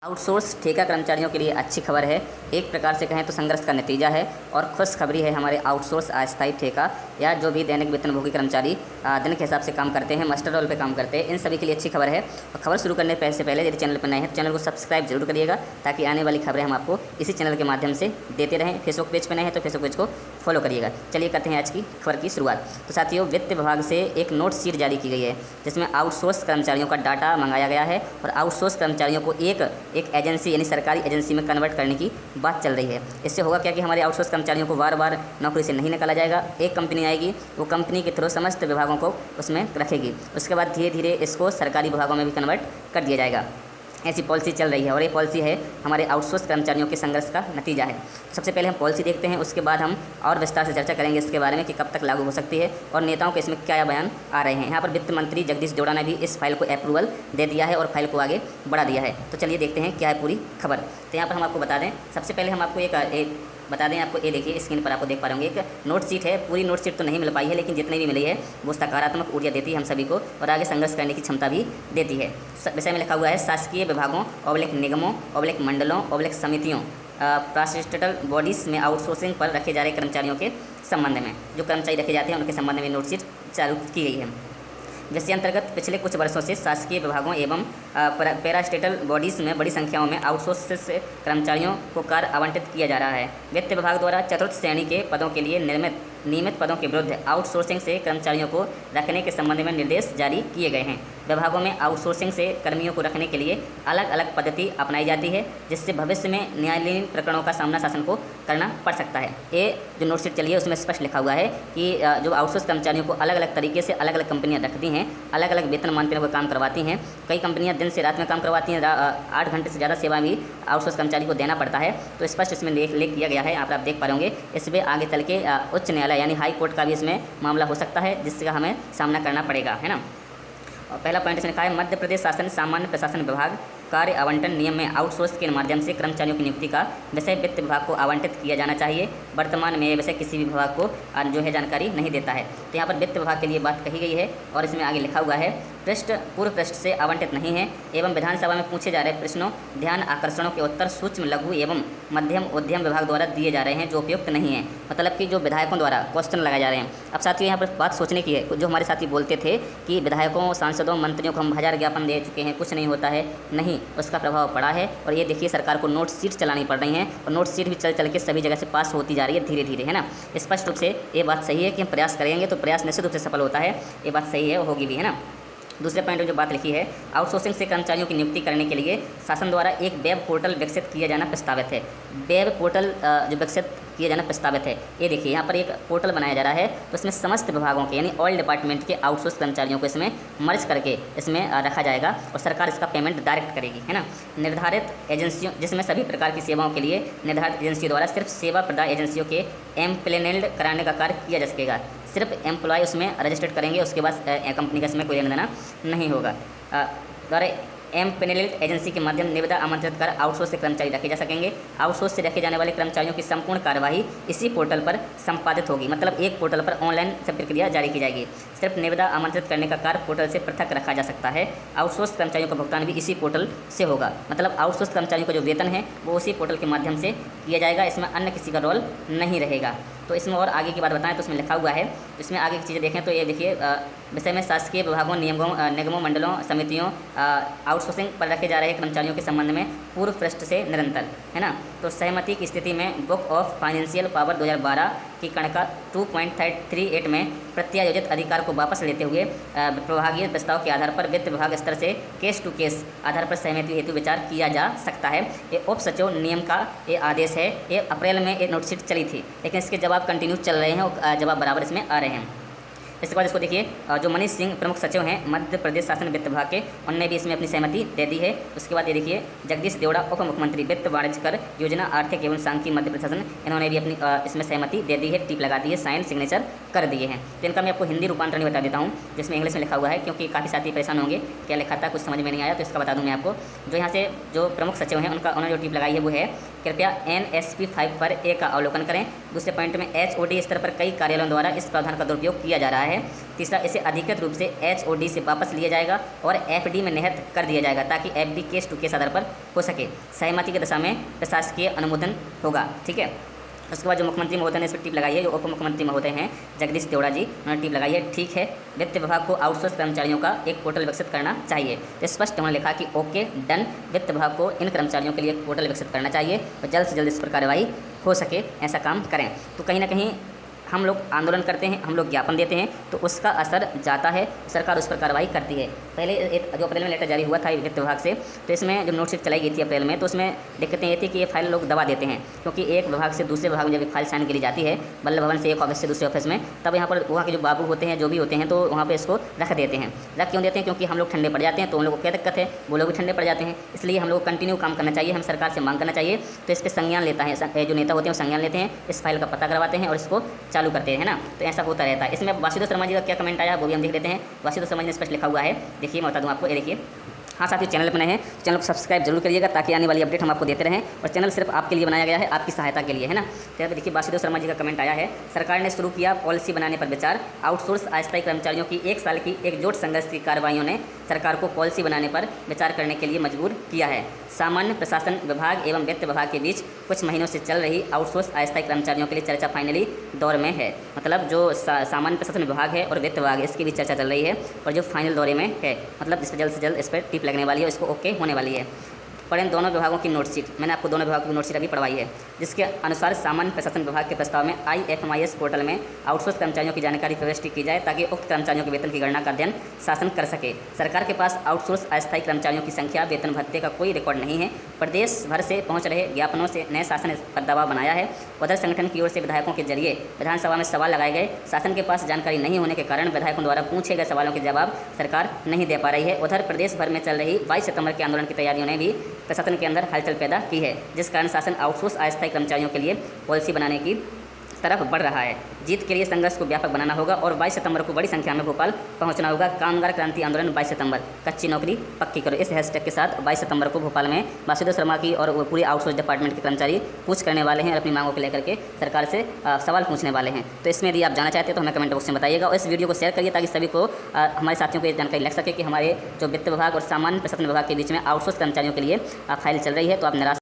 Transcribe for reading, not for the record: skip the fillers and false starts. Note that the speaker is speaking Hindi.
आउटसोर्स ठेका कर्मचारियों के लिए अच्छी खबर है। एक प्रकार से कहें तो संघर्ष का नतीजा है और खुशखबरी है हमारे आउटसोर्स अस्थायी ठेका या जो भी दैनिक वेतनभोगी कर्मचारी दिन के हिसाब से काम करते हैं, मास्टर रोल पे काम करते हैं, इन सभी के लिए अच्छी खबर है। और खबर शुरू करने से पहले यदि चैनल पर नए हैं तो चैनल को सब्सक्राइब जरूर करिएगा ताकि आने वाली खबरें हम आपको इसी चैनल के माध्यम से देते रहें। फेसबुक पेज पर नए हैं तो फेसबुक पेज को फॉलो करिएगा। चलिए करते हैं आज की खबर की शुरुआत। तो साथियों, वित्त विभाग से एक नोट शीट जारी की गई है जिसमें आउटसोर्स कर्मचारियों का डाटा मंगाया गया है और आउटसोर्स कर्मचारियों को एक एजेंसी यानी सरकारी एजेंसी में कन्वर्ट करने की बात चल रही है। इससे होगा क्या कि हमारे आउटसोर्स कर्मचारियों को बार बार नौकरी से नहीं निकाला जाएगा। एक कंपनी आएगी, वो कंपनी के थ्रू समस्त विभागों को उसमें रखेगी। उसके बाद धीरे धीरे इसको सरकारी विभागों में भी कन्वर्ट कर दिया जाएगा। ऐसी पॉलिसी चल रही है और ये पॉलिसी है हमारे आउटसोर्स कर्मचारियों के संघर्ष का नतीजा है। सबसे पहले हम पॉलिसी देखते हैं, उसके बाद हम और विस्तार से चर्चा करेंगे इसके बारे में कि कब तक लागू हो सकती है और नेताओं के इसमें क्या बयान आ रहे हैं। यहाँ पर वित्त मंत्री जगदीश देवड़ा ने भी इस फाइल को अप्रूवल दे दिया है और फाइल को आगे बढ़ा दिया है। तो चलिए देखते हैं क्या है पूरी खबर। तो यहाँ पर हम आपको बता दें, सबसे पहले हम आपको एक बता दें, आपको ये देखिए स्क्रीन पर आपको देख पा रहे होंगे, एक नोट शीट है। पूरी नोट शीट तो नहीं मिल पाई है लेकिन जितनी भी मिली है वो सकारात्मक ऊर्जा देती है हम सभी को और आगे संघर्ष करने की क्षमता भी देती है। विषय में लिखा हुआ है शासकीय विभागों निगमों मंडलों समितियों प्रोस्टिट्यूटल बॉडीज़ में आउटसोर्सिंग पर रखे जा रहे कर्मचारियों के संबंध में, जो कर्मचारी रखे जाते हैं उनके संबंध में नोट शीट चालू की गई है। जिसके अंतर्गत पिछले कुछ वर्षों से शासकीय विभागों एवं पैरास्टेटल बॉडीज़ में बड़ी संख्याओं में आउटसोर्स से कर्मचारियों को कार्य आवंटित किया जा रहा है। वित्त विभाग द्वारा चतुर्थ श्रेणी के पदों के लिए नियमित पदों के विरुद्ध आउटसोर्सिंग से कर्मचारियों को रखने के संबंध में निर्देश जारी किए गए हैं। विभागों में आउटसोर्सिंग से कर्मियों को रखने के लिए अलग अलग पद्धति अपनाई जाती है जिससे भविष्य में न्यायालयीन प्रकरणों का सामना शासन को करना पड़ सकता है। ये जो नोट शीट चली है उसमें स्पष्ट लिखा हुआ है कि जो आउटसोर्स कर्मचारियों को अलग अलग तरीके से अलग अलग कंपनियां रखती हैं, अलग अलग वेतन मानते हुए काम करवाती हैं। कई कंपनियां दिन से रात में काम करवाती हैं, 8 घंटे से ज़्यादा सेवा भी आउटसोर्स कर्मचारी को देना पड़ता है। तो स्पष्ट इसमें लेख किया गया है, आप देख पा होंगे। इसमें आगे चल के उच्च न्यायालय यानी हाई कोर्ट का भी इसमें मामला हो सकता है जिसका हमें सामना करना पड़ेगा, है ना। और पहला पॉइंट इसमें लिखा है, मध्य प्रदेश शासन सामान्य प्रशासन विभाग कार्य आवंटन नियम में आउटसोर्स के माध्यम से कर्मचारियों की नियुक्ति का विषय वित्त विभाग को आवंटित किया जाना चाहिए। वर्तमान में यह विषय किसी भी विभाग को जो है जानकारी नहीं देता है। तो यहाँ पर वित्त विभाग के लिए बात कही गई है और इसमें आगे लिखा हुआ है, पूर्व पृष्ठ से आवंटित नहीं है एवं विधानसभा में पूछे जा रहे प्रश्नों ध्यान आकर्षणों के उत्तर सूक्ष्म लघु एवं मध्यम उद्यम विभाग द्वारा दिए जा रहे हैं जो उपयुक्त नहीं है। मतलब कि जो विधायकों द्वारा क्वेश्चन लगाए जा रहे हैं। अब साथियों यहाँ पर बात सोचने की है, जो हमारे साथी बोलते थे कि विधायकों सांसदों मंत्रियों को हम 1000 ज्ञापन दे चुके हैं, कुछ नहीं होता है, नहीं, उसका प्रभाव पड़ा है। और ये देखिए सरकार को नोट शीट चलानी पड़ रही हैं और नोट शीट भी चल के सभी जगह से पास होती जा रही है धीरे धीरे, है ना। स्पष्ट रूप से ये बात सही है कि हम प्रयास करेंगे तो प्रयास निश्चित रूप से सफल होता है, ये बात सही है, होगी भी, है ना। दूसरे पॉइंट में जो बात लिखी है, आउटसोर्सिंग से कर्मचारियों की नियुक्ति करने के लिए शासन द्वारा एक वेब पोर्टल विकसित किया जाना प्रस्तावित है। वेब पोर्टल जो विकसित किया जाना प्रस्तावित है, ये देखिए यहाँ पर एक पोर्टल बनाया जा रहा है। तो इसमें समस्त विभागों के यानी ऑल डिपार्टमेंट के आउटसोर्स कर्मचारियों को इसमें मर्ज करके इसमें रखा जाएगा और सरकार इसका पेमेंट डायरेक्ट करेगी, है ना। निर्धारित एजेंसियों, जिसमें सभी प्रकार की सेवाओं के लिए निर्धारित एजेंसियों द्वारा सिर्फ सेवा प्रदान एजेंसियों के एम्प्लेनेल्ड कराने का कार्य किया जा सकेगा। सिर्फ एम्प्लॉय उसमें रजिस्टर्ड करेंगे, उसके बाद कंपनी का इसमें कोई लेना देना नहीं होगा। द्वारा एम्पेनल्ड एजेंसी के माध्यम निविदा आमंत्रित कर आउटसोर्स से कर्मचारी रखे जा सकेंगे। आउटसोर्स से रखे जाने वाले कर्मचारियों की संपूर्ण कार्यवाही इसी पोर्टल पर संपादित होगी। मतलब एक पोर्टल पर ऑनलाइन सब प्रक्रिया जारी की जाएगी। सिर्फ निविदा आमंत्रित करने का कार्य पोर्टल से पृथक रखा जा सकता है। आउटसोर्स कर्मचारियों का भुगतान भी इसी पोर्टल से होगा। मतलब आउटसोर्स कर्मचारियों का जो वेतन है वो उसी पोर्टल के माध्यम से किया जाएगा, इसमें अन्य किसी का रोल नहीं रहेगा। तो इसमें और आगे की बात बताएं तो इसमें लिखा हुआ है, इसमें आगे की चीज़ें देखें तो ये देखिए, विषय में शासकीय विभागों निगमों मंडलों समितियों आउटसोर्सिंग पर रखे जा रहे कर्मचारियों के संबंध में पूर्व पृष्ठ से निरंतर, है ना। तो सहमति की स्थिति में बुक ऑफ फाइनेंशियल पावर 2012 की कणका 2.38 में प्रत्यायोजित अधिकार को वापस लेते हुए विभागीय प्रस्ताव के आधार पर वित्त विभाग स्तर से केस टू केस आधार पर सहमति हेतु विचार किया जा सकता है। ये उप सचिव नियम का ये आदेश है। ये अप्रैल में ये नोट शीट चली थी लेकिन इसके जवाब कंटिन्यू चल रहे हैं और जवाब बराबर इसमें आ रहे हैं। इसके बाद इसको देखिए, जो मनीष सिंह प्रमुख सचिव हैं मध्य प्रदेश शासन वित्त विभाग के, उन्होंने भी इसमें अपनी सहमति दे दी है। उसके बाद ये देखिए, जगदीश देवड़ा उप मुख्यमंत्री वित्त वाणिज्य कर योजना आर्थिक एवं सांख्यिकी मध्य प्रदेश शासन, इन्होंने भी अपनी इसमें सहमति दे दी है, टिप लगा दी है, साइन सिग्नेचर कर दिए हैं। तो इनका मैं आपको हिंदी रूपांतरण बता देता हूँ जिसमें इंग्लिश में लिखा हुआ है, क्योंकि काफ़ी साथी परेशान होंगे क्या लिखा था, कुछ समझ में नहीं आया, तो इसका बता दूँ मैं आपको। जो यहाँ से जो प्रमुख सचिव हैं उन्होंने जो टिप लगाई है वो है, कृपया NSP 5 पर ए का अवलोकन करें। दूसरे पॉइंट में HOD स्तर पर कई कार्यालयों द्वारा इस प्रावधान का दुरुपयोग किया जा रहा है। तीसरा, इसे अधिकृत रूप से HOD से वापस लिया जाएगा और FD में निहित कर दिया जाएगा ताकि FD केस टू केस आधार पर हो सके। सहमति की दशा में प्रशासकीय अनुमोदन होगा। ठीक है। उसके बाद जो मुख्यमंत्री महोदय ने इस पर टिप लगाई है, जो उप मुख्यमंत्री महोदय हैं जगदीश देवड़ा जी, उन्होंने टिप लगाई है, ठीक है, वित्त विभाग को आउटसोर्स कर्मचारियों का एक पोर्टल विकसित करना चाहिए। तो स्पष्ट उन्होंने लिखा कि ओके डन, वित्त विभाग को इन कर्मचारियों के लिए एक पोर्टल विकसित करना चाहिए और जल्द से जल्द इस पर कार्रवाई हो सके, ऐसा काम करें। तो कहीं ना कहीं हम लोग आंदोलन करते हैं, हम लोग ज्ञापन देते हैं तो उसका असर जाता है, सरकार उस पर कार्रवाई करती है। पहले एक जो अप्रैल में लेटर जारी हुआ था वित्त विभाग से, तो इसमें जो नोटशीट चलाई गई थी अप्रैल में, तो उसमें दिक्कतें ये थी कि ये फाइल लोग दबा देते हैं, क्योंकि एक विभाग से दूसरे विभाग में जब फाइल साइन करी जाती है, बल्लभ भवन से एक ऑफिस से दूसरे ऑफिस में, तब यहाँ पर वहाँ के जो बाबू होते हैं, जो भी होते हैं, तो वहाँ पर इसको रख देते हैं। रख क्यों देते हैं? क्योंकि हम लोग ठंडे पड़ जाते हैं, तो उन लोगों को क्या दिक्कत है, वो लोग भी ठंडे पड़ जाते हैं। इसलिए हम लोग कंटिन्यू काम करना चाहिए, हम सरकार से मांग करना चाहिए। तो इस पर संज्ञान लेता है, जो नेता होते हैं वो संज्ञान लेते हैं, इस फाइल का पता करवाते हैं और इसको चालू करते हैं ना। तो ऐसा होता रहता है। इसमें वासुदेव शर्मा जी का क्या कमेंट आया वो भी हम देख लेते हैं। वासुदेव शर्मा जी ने स्पष्ट लिखा हुआ है, देखिए मैं बता दूं आपको, ये देखिए। हाँ साथियों, चैनल पर नए हैं, चैनल को सब्सक्राइब जरूर करिएगा ताकि आने वाली अपडेट हम आपको देते रहें, और चैनल सिर्फ आपके लिए बनाया गया है, आपकी सहायता के लिए, है ना। तो देखिए वासुदेव शर्मा जी का कमेंट आया है, सरकार ने शुरू किया पॉलिसी बनाने पर विचार, आउटसोर्स अस्थायी कर्मचारियों की 1 साल की एकजुट संघर्ष की कार्रवाइयों ने सरकार को पॉलिसी बनाने पर विचार करने के लिए मजबूर किया है। सामान्य प्रशासन विभाग एवं वित्त विभाग के बीच कुछ महीनों से चल रही आउटसोर्स अस्थायी कर्मचारियों के लिए चर्चा फाइनली दौर में है। मतलब जो सामान्य प्रशासन विभाग है और वित्त विभाग, इसकी भी चर्चा चल रही है और जो फाइनल दौरे में है, मतलब इस पर जल्द से जल्द इस पर टिप लगने वाली है, इसको ओके होने वाली है। पर इन दोनों विभागों की नोटशीट, मैंने आपको दोनों विभागों की नोटशीट अभी पढ़वाई है, जिसके अनुसार सामान्य प्रशासन विभाग के प्रस्ताव में IFMIS पोर्टल में आउटसोर्स कर्मचारियों की जानकारी प्रविष्ट की जाए ताकि उक्त कर्मचारियों के वेतन की गणना का अध्ययन शासन कर सके। सरकार के पास आउटसोर्स अस्थायी कर्मचारियों की संख्या, वेतन भत्ते का कोई रिकॉर्ड नहीं है। प्रदेश भर से पहुंच रहे ज्ञापनों से नए शासन पर दबाव बनाया है। उधर संगठन की ओर से विधायकों के जरिए विधानसभा में सवाल लगाए गए, शासन के पास जानकारी नहीं होने के कारण विधायकों द्वारा पूछे गए सवालों के जवाब सरकार नहीं दे पा रही है। उधर प्रदेश भर में चल रही 22 सितंबर के आंदोलन की तैयारियों ने भी प्रशासन के अंदर हलचल पैदा की है, जिस कारण शासन आउटसोर्स अस्थायी कर्मचारियों के लिए पॉलिसी बनाने की तरफ बढ़ रहा है। जीत के लिए संघर्ष को व्यापक बनाना होगा और 22 सितंबर को बड़ी संख्या में भोपाल पहुंचना होगा। कामगार क्रांति आंदोलन 22 सितंबर, कच्ची नौकरी पक्की करो, इस हैशटैग के साथ 22 सितंबर को भोपाल में वासुदेव शर्मा की और पूरी आउटसोर्स डिपार्टमेंट के कर्मचारी पूछ करने वाले हैं और अपनी मांगों को लेकर के सरकार से सवाल पूछने वाले हैं। तो इसमें यदि आप जाना चाहते हैं तो हमें कमेंट बॉक्स में बताइएगा और इस वीडियो को शेयर करिए ताकि सभी को, हमारे साथियों को ये जानकारी लग सके कि हमारे जो वित्त विभाग और सामान्य प्रशासन विभाग के बीच में आउटसोर्स कर्मचारियों के लिए फाइल चल रही है। तो आप निराश